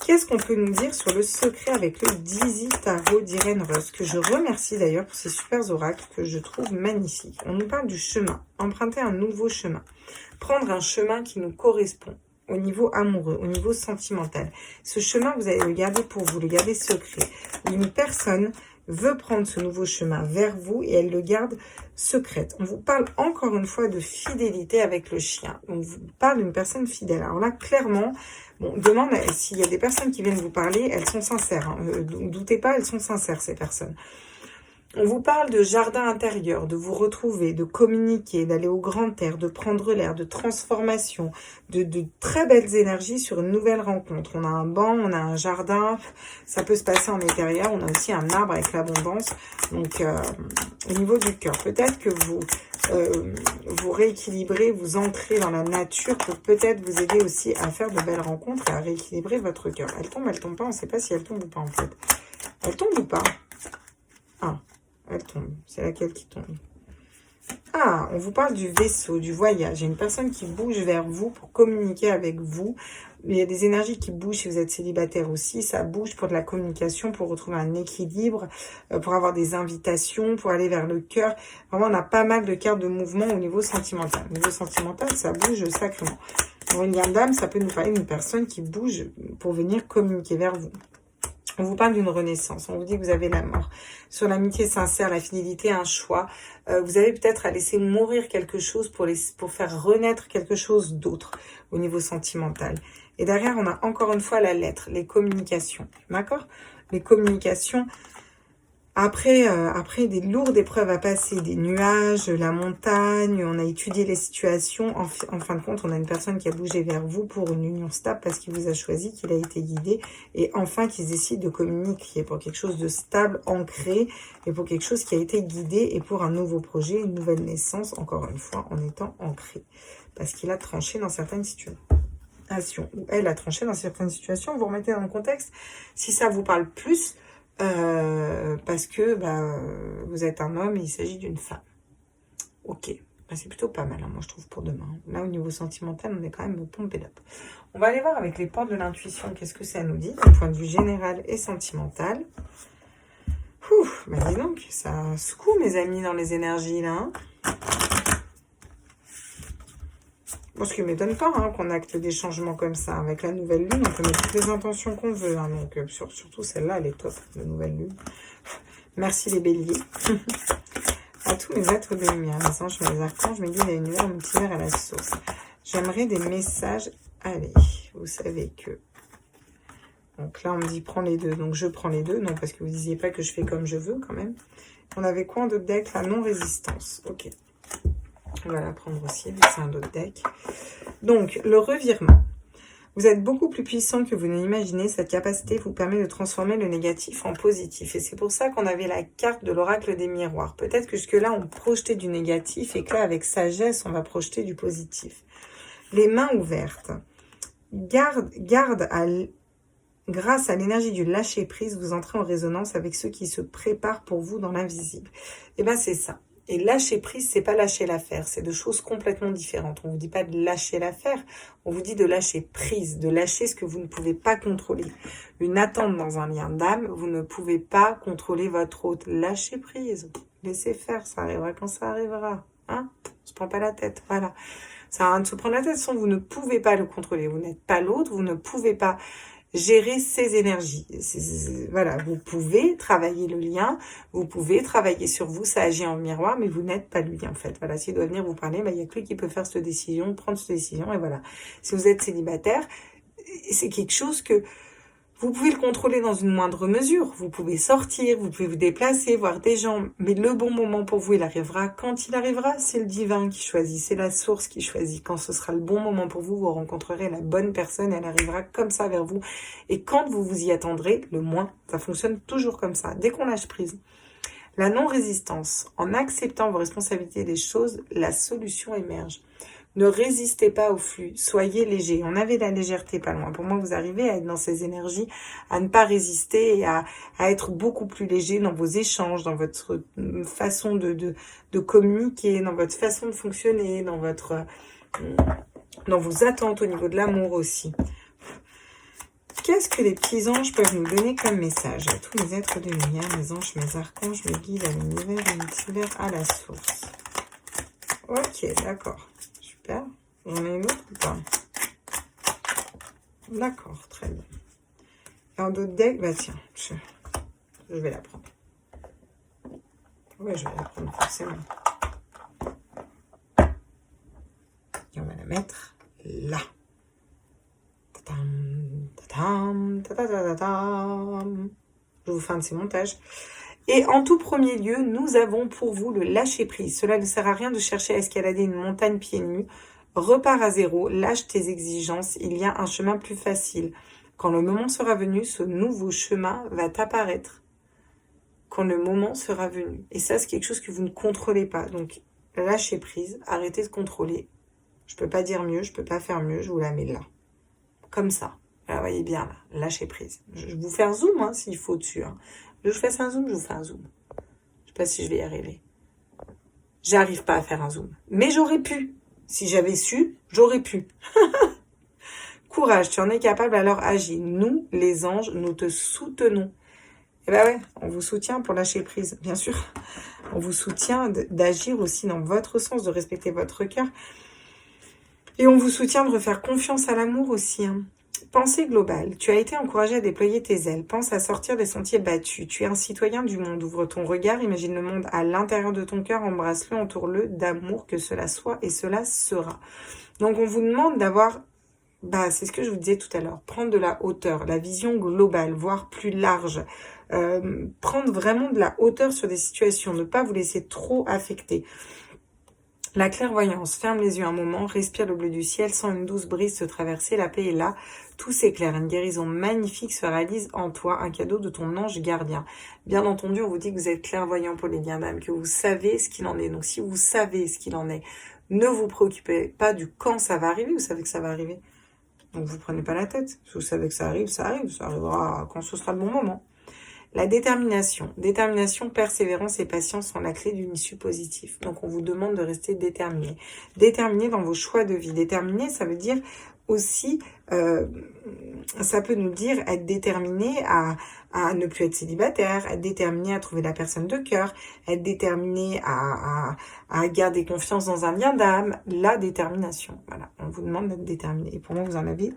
Qu'est-ce qu'on peut nous dire sur le secret avec le Dizzy Tarot d'Irène Ross, que je remercie d'ailleurs pour ces super oracles que je trouve magnifiques. On nous parle du chemin, emprunter un nouveau chemin, prendre un chemin qui nous correspond au niveau amoureux, au niveau sentimental. Ce chemin, vous allez le garder pour vous, le garder secret. Une personne veut prendre ce nouveau chemin vers vous et elle le garde secrète. On vous parle encore une fois de fidélité avec le chien. On vous parle d'une personne fidèle. Alors là, clairement, bon, demande s'il y a des personnes qui viennent vous parler, elles sont sincères. Hein. Doutez pas, elles sont sincères, ces personnes. On vous parle de jardin intérieur, de vous retrouver, de communiquer, d'aller au grand air, de prendre l'air, de transformation, de très belles énergies sur une nouvelle rencontre. On a un banc, on a un jardin, ça peut se passer en intérieur. On a aussi un arbre avec l'abondance. Donc, au niveau du cœur, peut-être que vous rééquilibrez, vous entrez dans la nature pour peut-être vous aider aussi à faire de belles rencontres et à rééquilibrer votre cœur. Elle tombe pas, on ne sait pas si elle tombe ou pas en fait. Elle tombe ou pas? Ah. Elle tombe. C'est laquelle qui tombe? Ah, on vous parle du vaisseau, du voyage. Il y a une personne qui bouge vers vous pour communiquer avec vous. Il y a des énergies qui bougent si vous êtes célibataire aussi. Ça bouge pour de la communication, pour retrouver un équilibre, pour avoir des invitations, pour aller vers le cœur. Vraiment, on a pas mal de cartes de mouvement au niveau sentimental. Au niveau sentimental, ça bouge sacrément. Pour une lien d'âme, ça peut nous parler d'une personne qui bouge pour venir communiquer vers vous. On vous parle d'une renaissance, on vous dit que vous avez la mort. Sur l'amitié sincère, la fidélité, un choix. Vous avez peut-être à laisser mourir quelque chose pour faire renaître quelque chose d'autre au niveau sentimental. Et derrière, on a encore une fois la lettre, les communications. D'accord? Les communications. Après des lourdes épreuves à passer, des nuages, la montagne, on a étudié les situations. En fin de compte, on a une personne qui a bougé vers vous pour une union stable parce qu'il vous a choisi, qu'il a été guidé. Et enfin, qu'il décide de communiquer pour quelque chose de stable, ancré, et pour quelque chose qui a été guidé, et pour un nouveau projet, une nouvelle naissance, encore une fois, en étant ancré. Parce qu'il a tranché dans certaines situations. Ou elle a tranché dans certaines situations. Vous remettez dans le contexte. Si ça vous parle plus... parce que vous êtes un homme et il s'agit d'une femme. Ok, c'est plutôt pas mal, hein, moi je trouve pour demain. Là au niveau sentimental, on est quand même pompé up. On va aller voir avec les portes de l'intuition, qu'est-ce que ça nous dit d'un point de vue général et sentimental. Dis donc, ça secoue mes amis dans les énergies là. Hein. Bon, ce qui ne m'étonne pas qu'on acte des changements comme ça. Avec la nouvelle lune, on peut mettre toutes les intentions qu'on veut. Hein, donc, surtout celle-là, elle est top, la nouvelle lune. Merci les béliers. À tous mes êtres de lumière, mes anges, mes archanges, mes guides et l'univers, mon petit verre à la source. J'aimerais des messages. Allez, vous savez que... Donc là, on me dit prends les deux. Donc je prends les deux. Non, parce que vous ne disiez pas que je fais comme je veux quand même. On avait quoi en d'autres decks? La non-résistance. Ok. On va la prendre aussi, c'est un autre deck. Donc, le revirement. Vous êtes beaucoup plus puissant que vous ne l'imaginez. Cette capacité vous permet de transformer le négatif en positif. Et c'est pour ça qu'on avait la carte de l'oracle des miroirs. Peut-être que jusque-là, on projetait du négatif et que là, avec sagesse, on va projeter du positif. Les mains ouvertes. Grâce à l'énergie du lâcher-prise, vous entrez en résonance avec ceux qui se préparent pour vous dans l'invisible. Et bien, c'est ça. Et lâcher prise, c'est pas lâcher l'affaire, c'est deux choses complètement différentes. On vous dit pas de lâcher l'affaire, on vous dit de lâcher prise, de lâcher ce que vous ne pouvez pas contrôler. Une attente dans un lien d'âme, vous ne pouvez pas contrôler votre hôte. Lâchez prise, laissez faire, ça arrivera quand ça arrivera. Hein, on se prend pas la tête, voilà. Ça a rien de se prendre la tête, sinon vous ne pouvez pas le contrôler. Vous n'êtes pas l'autre, vous ne pouvez pas gérer ces énergies. Voilà, vous pouvez travailler le lien, vous pouvez travailler sur vous, ça agit en miroir, mais vous n'êtes pas lui en fait. Voilà, s'il doit venir vous parler, il n'y a que lui qui peut faire cette décision, prendre cette décision, et voilà. Si vous êtes célibataire, c'est quelque chose que vous pouvez le contrôler dans une moindre mesure. Vous pouvez sortir, vous pouvez vous déplacer, voir des gens. Mais le bon moment pour vous, il arrivera quand il arrivera. C'est le divin qui choisit, c'est la source qui choisit. Quand ce sera le bon moment pour vous, vous rencontrerez la bonne personne. Elle arrivera comme ça vers vous. Et quand vous vous y attendrez, le moins, ça fonctionne toujours comme ça. Dès qu'on lâche prise. La non-résistance. En acceptant vos responsabilités des choses, la solution émerge. Ne résistez pas au flux, soyez léger. On avait la légèreté pas loin. Pour moi, vous arrivez à être dans ces énergies, à ne pas résister et à être beaucoup plus léger dans vos échanges, dans votre façon de communiquer, dans votre façon de fonctionner, dans vos attentes au niveau de l'amour aussi. Qu'est-ce que les petits anges peuvent nous donner comme message? À tous les êtres de lumière, mes anges, mes archanges, mes guides, à l'univers, à l'multivers, à la source. Ok, d'accord. Super. J'en ai une autre ou pas? D'accord, très bien. Un d'autres deck, bah tiens, je vais la prendre. Ouais, je vais la prendre forcément. Et on va la mettre là. Je vous fais un de ces montages. Et en tout premier lieu, nous avons pour vous le lâcher-prise. Cela ne sert à rien de chercher à escalader une montagne pieds nus. Repars à zéro, lâche tes exigences, il y a un chemin plus facile. Quand le moment sera venu, ce nouveau chemin va apparaître. Quand le moment sera venu. Et ça, c'est quelque chose que vous ne contrôlez pas. Donc, lâchez prise, arrêtez de contrôler. Je ne peux pas dire mieux, je ne peux pas faire mieux, je vous la mets là. Comme ça. Là, vous voyez bien, là, lâchez prise. Je vous fais un zoom, hein, s'il faut dessus. Hein. Je vous fais un zoom, je vous fais un zoom. Je ne sais pas si je vais y arriver. J'arrive pas à faire un zoom. Mais j'aurais pu. Si j'avais su, j'aurais pu. Courage, tu en es capable, alors agis. Nous, les anges, nous te soutenons. Eh ben ouais, on vous soutient pour lâcher prise, bien sûr. On vous soutient d'agir aussi dans votre sens, de respecter votre cœur. Et on vous soutient de refaire confiance à l'amour aussi. Hein. Pensée globale. Tu as été encouragé à déployer tes ailes. Pense à sortir des sentiers battus. Tu es un citoyen du monde. Ouvre ton regard, imagine le monde à l'intérieur de ton cœur, embrasse-le, entoure-le d'amour, que cela soit et cela sera. Donc on vous demande d'avoir... c'est ce que je vous disais tout à l'heure. Prendre de la hauteur, la vision globale, voire plus large. Prendre vraiment de la hauteur sur des situations. Ne pas vous laisser trop affecter. La clairvoyance. Ferme les yeux un moment. Respire le bleu du ciel. Sens une douce brise se traverser. La paix est là. Tout s'éclaire. Une guérison magnifique se réalise en toi. Un cadeau de ton ange gardien. Bien entendu, on vous dit que vous êtes clairvoyant pour les liens d'âme, que vous savez ce qu'il en est. Donc si vous savez ce qu'il en est, ne vous préoccupez pas du quand ça va arriver. Vous savez que ça va arriver. Donc, vous ne prenez pas la tête. Si vous savez que ça arrive, ça arrive. Ça arrivera quand ce sera le bon moment. La détermination. Détermination, persévérance et patience sont la clé d'une issue positive. Donc, on vous demande de rester déterminé. Déterminé dans vos choix de vie. Déterminé, ça veut dire aussi, ça peut nous dire être déterminé à ne plus être célibataire, être déterminé à trouver la personne de cœur, être déterminé à garder confiance dans un lien d'âme, la détermination. Voilà, on vous demande d'être déterminé. Et pour moi, vous en avez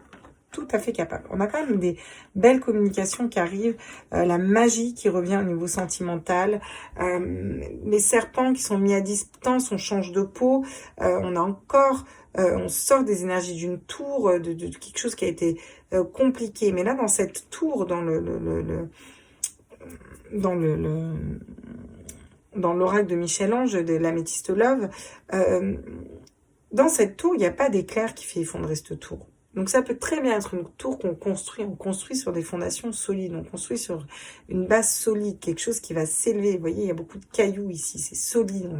tout à fait capable. On a quand même des belles communications qui arrivent, la magie qui revient au niveau sentimental, les serpents qui sont mis à distance, on change de peau, on a encore... on sort des énergies d'une tour, de quelque chose qui a été compliqué. Mais là, dans cette tour, dans l'oracle de Michel-Ange, de l'améthyste Love, dans cette tour, il n'y a pas d'éclair qui fait effondrer cette tour. Donc ça peut très bien être une tour qu'on construit. On construit sur des fondations solides. On construit sur une base solide, quelque chose qui va s'élever. Vous voyez, il y a beaucoup de cailloux ici. C'est solide.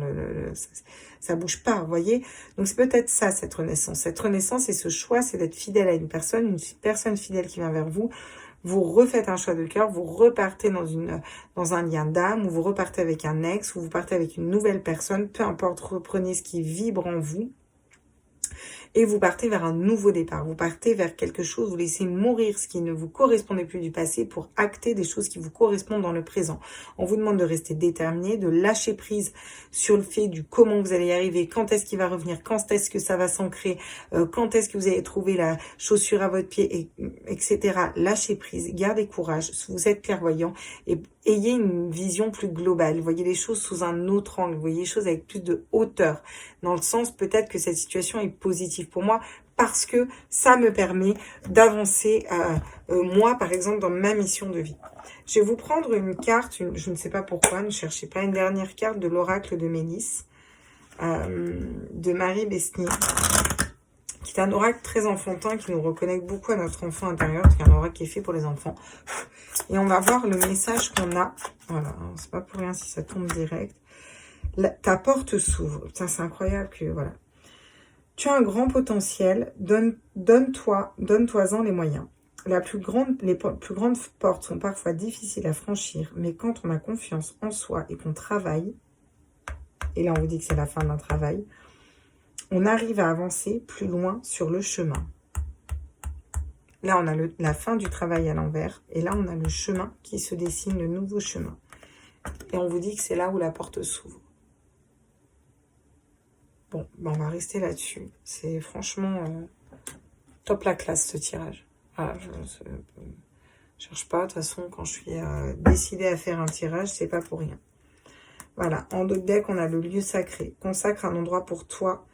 Ça bouge pas, vous voyez. Donc c'est peut-être ça, cette renaissance. Cette renaissance et ce choix, c'est d'être fidèle à une personne fidèle qui vient vers vous. Vous refaites un choix de cœur, vous repartez dans un lien d'âme, ou vous repartez avec un ex, ou vous partez avec une nouvelle personne. Peu importe, reprenez ce qui vibre en vous. Et vous partez vers un nouveau départ. Vous partez vers quelque chose, vous laissez mourir ce qui ne vous correspondait plus du passé pour acter des choses qui vous correspondent dans le présent. On vous demande de rester déterminé, de lâcher prise sur le fait du comment vous allez y arriver, quand est-ce qu'il va revenir, quand est-ce que ça va s'ancrer, quand est-ce que vous allez trouver la chaussure à votre pied, etc. Lâchez prise, gardez courage, vous êtes clairvoyant et ayez une vision plus globale. Voyez les choses sous un autre angle, voyez les choses avec plus de hauteur. Dans le sens, peut-être que cette situation est positive pour moi parce que ça me permet d'avancer, moi, par exemple, dans ma mission de vie. Je vais vous prendre une carte, je ne sais pas pourquoi, ne cherchez pas, une dernière carte de l'oracle de Mélisse, de Marie Besnier, qui est un oracle très enfantin, qui nous reconnecte beaucoup à notre enfant intérieur, qui est un oracle qui est fait pour les enfants. Et on va voir le message qu'on a. Voilà, c'est pas pour rien si ça tombe direct. Ta porte s'ouvre. Putain, c'est incroyable que, voilà. Tu as un grand potentiel, donne-toi-en les moyens. Les plus grandes portes sont parfois difficiles à franchir, mais quand on a confiance en soi et qu'on travaille, et là on vous dit que c'est la fin d'un travail, on arrive à avancer plus loin sur le chemin. Là, on a la fin du travail à l'envers. Et là, on a le chemin qui se dessine, le nouveau chemin. Et on vous dit que c'est là où la porte s'ouvre. Bon, ben on va rester là-dessus. C'est franchement top la classe, ce tirage. Voilà, je cherche pas. De toute façon, quand je suis décidée à faire un tirage, c'est pas pour rien. Voilà, en dos de deck, on a le lieu sacré. Consacre un endroit pour toi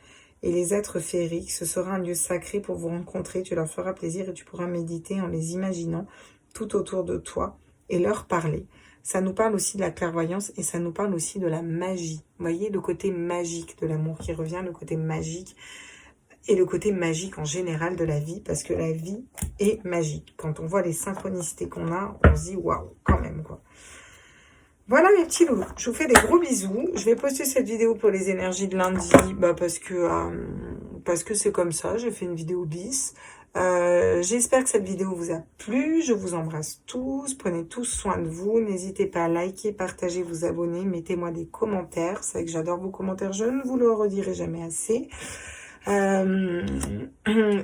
et les êtres féeriques. Ce sera un lieu sacré pour vous rencontrer. Tu leur feras plaisir et tu pourras méditer en les imaginant tout autour de toi et leur parler. Ça nous parle aussi de la clairvoyance et ça nous parle aussi de la magie. Vous voyez, le côté magique de l'amour qui revient, le côté magique et le côté magique en général de la vie, parce que la vie est magique. Quand on voit les synchronicités qu'on a, on se dit waouh, quand même quoi. Voilà mes petits loups, je vous fais des gros bisous. Je vais poster cette vidéo pour les énergies de lundi, parce que c'est comme ça, j'ai fait une vidéo lisse. J'espère que cette vidéo vous a plu, je vous embrasse tous, prenez tous soin de vous, n'hésitez pas à liker, partager, vous abonner, mettez-moi des commentaires, c'est vrai que j'adore vos commentaires, je ne vous le redirai jamais assez.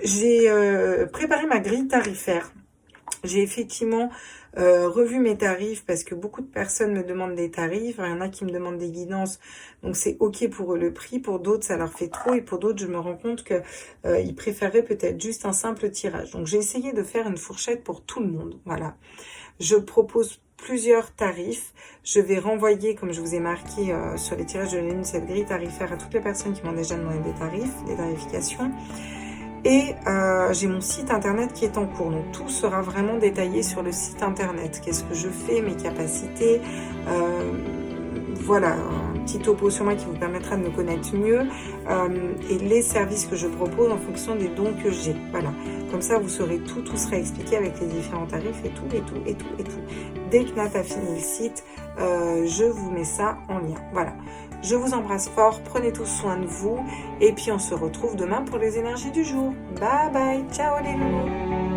J'ai préparé ma grille tarifaire. J'ai effectivement revu mes tarifs parce que beaucoup de personnes me demandent des tarifs. Il y en a qui me demandent des guidances. Donc, c'est OK pour eux le prix. Pour d'autres, ça leur fait trop. Et pour d'autres, je me rends compte que ils préféraient peut-être juste un simple tirage. Donc, j'ai essayé de faire une fourchette pour tout le monde. Voilà. Je propose plusieurs tarifs. Je vais renvoyer, comme je vous ai marqué sur les tirages de la lune, cette grille tarifaire à toutes les personnes qui m'ont déjà demandé des tarifs, des tarifications. Et j'ai mon site internet qui est en cours. Donc tout sera vraiment détaillé sur le site internet. Qu'est-ce que je fais, mes capacités. Voilà, un petit topo sur moi qui vous permettra de me connaître mieux. Et les services que je propose en fonction des dons que j'ai. Voilà, comme ça vous saurez tout. Tout sera expliqué avec les différents tarifs et tout. Dès que Nat a fini le site, je vous mets ça en lien. Voilà. Je vous embrasse fort, prenez tous soin de vous et puis on se retrouve demain pour les énergies du jour. Bye bye, ciao les loulous.